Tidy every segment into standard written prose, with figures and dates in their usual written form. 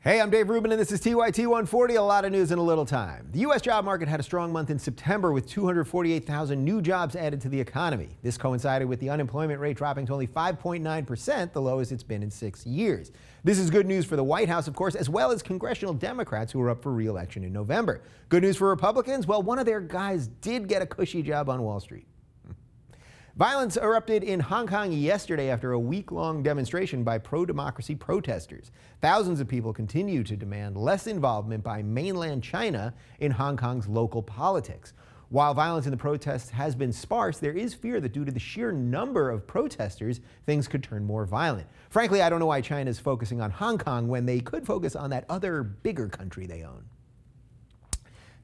Hey, I'm Dave Rubin, and this is TYT140, a lot of news in a little time. The U.S. job market had a strong month in September with 248,000 new jobs added to the economy. This coincided with the unemployment rate dropping to only 5.9%, the lowest it's been in 6 years. This is good news for the White House, of course, as well as congressional Democrats who are up for re-election in November. Good news for Republicans? Well, one of their guys did get a cushy job on Wall Street. Violence erupted in Hong Kong yesterday after a week-long demonstration by pro-democracy protesters. Thousands of people continue to demand less involvement by mainland China in Hong Kong's local politics. While violence in the protests has been sparse, there is fear that due to the sheer number of protesters, things could turn more violent. Frankly, I don't know why China is focusing on Hong Kong when they could focus on that other bigger country they own.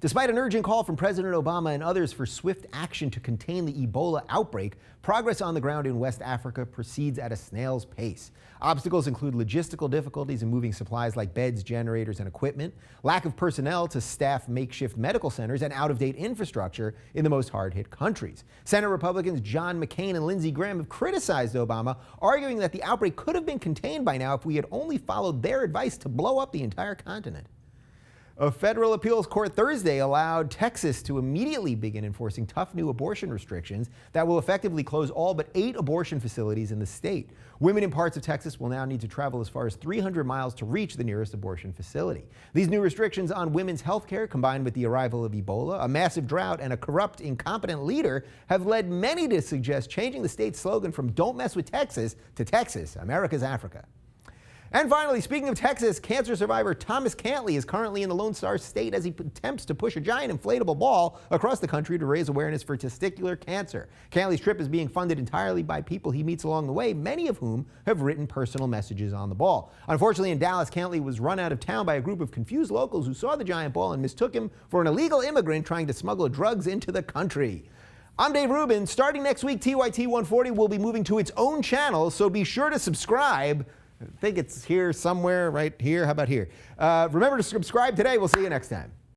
Despite an urgent call from President Obama and others for swift action to contain the Ebola outbreak, progress on the ground in West Africa proceeds at a snail's pace. Obstacles include logistical difficulties in moving supplies like beds, generators, and equipment, lack of personnel to staff makeshift medical centers, and out-of-date infrastructure in the most hard-hit countries. Senate Republicans John McCain and Lindsey Graham have criticized Obama, arguing that the outbreak could have been contained by now if we had only followed their advice to blow up the entire continent. A federal appeals court Thursday allowed Texas to immediately begin enforcing tough new abortion restrictions that will effectively close all but 8 abortion facilities in the state. Women in parts of Texas will now need to travel as far as 300 miles to reach the nearest abortion facility. These new restrictions on women's health care, combined with the arrival of Ebola, a massive drought, and a corrupt, incompetent leader, have led many to suggest changing the state's slogan from "Don't mess with Texas" to "Texas, America's Africa." And finally, speaking of Texas, cancer survivor Thomas Cantley is currently in the Lone Star State as he attempts to push a giant inflatable ball across the country to raise awareness for testicular cancer. Cantley's trip is being funded entirely by people he meets along the way, many of whom have written personal messages on the ball. Unfortunately, in Dallas, Cantley was run out of town by a group of confused locals who saw the giant ball and mistook him for an illegal immigrant trying to smuggle drugs into the country. I'm Dave Rubin. Starting next week, TYT140 will be moving to its own channel, so be sure to subscribe. I think it's here somewhere, right here. How about here? Remember to subscribe today. We'll see you next time.